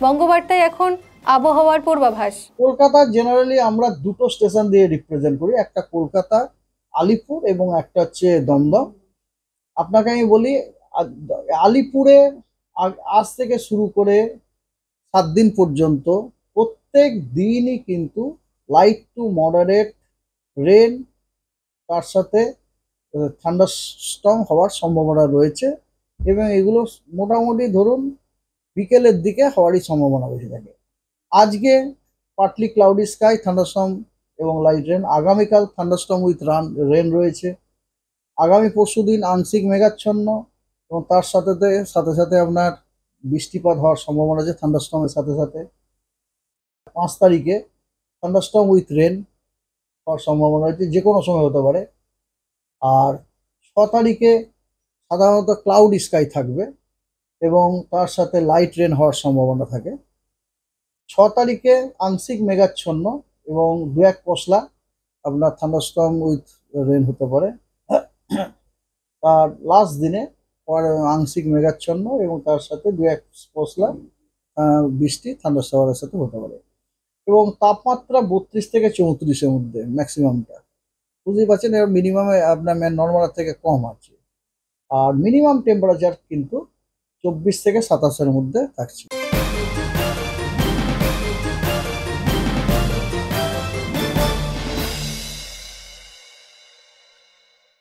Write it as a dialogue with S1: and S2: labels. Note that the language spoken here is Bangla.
S1: বঙ্গবার্তায় এখন আবহাওয়ার পূর্বাভাস।
S2: কলকাতা জেনারেলি আমরা দুটো স্টেশন দিয়ে রিপ্রেজেন্ট করি, একটা কলকাতা আলিপুর এবং একটা হচ্ছে দমদম। আপনাকে আমি বলি, আলিপুরে আজ থেকে শুরু করে 7 দিন পর্যন্ত প্রত্যেক দিনই কিন্তু লাইট টু মডারেট রেন, তার সাথে থান্ডারস্টর্ম হওয়ার সম্ভাবনা রয়েছে, এবং এগুলো মোটামুটি ধরুন বিকেলের দিকে হওয়ারই সম্ভাবনা বেশি থাকে। আজকে পার্টলি ক্লাউডি স্কাই, থান্ডারস্টর্ম এবং লাইট রেন। আগামীকাল থান্ডারস্টর্ম উইথ রেন রয়েছে। আগামী পরশুদিন আংশিক মেঘাচ্ছন্ন, এবং তার সাথে সাথে সাথে আপনার বৃষ্টিপাত হওয়ার সম্ভাবনা আছে থান্ডারস্টর্মের সাথে সাথে। 5 তারিখে থান্ডারস্টর্ম উইথ রেন হওয়ার সম্ভাবনা আছে, যে কোনো সময় হতে পারে। আর 6 তারিখে সাধারণত ক্লাউড স্কাই থাকবে এবং তার সাথে লাইট রেন হওয়ার সম্ভাবনা থাকে। 6 তারিখে আংশিক মেঘাচ্ছন্ন এবং দু এক পশলা আপনার থান্ডারস্টর্ম উইথ রেন হতে পারে। তার লাস্ট দিনে আংশিক মেঘাচ্ছন্ন এবং তার সাথে দু এক পশলা বৃষ্টি থান্ডারস্টর্মের সাথে হতে পারে। এবং তাপমাত্রা 32 থেকে 34-এর মধ্যে ম্যাক্সিমামটা, বুঝতেই পারছেন। এবার মিনিমামে আপনার নর্মাল থেকে কম আছে, আর মিনিমাম টেম্পারেচার কিন্তু 24 থেকে 27-এর মধ্যে থাকছে।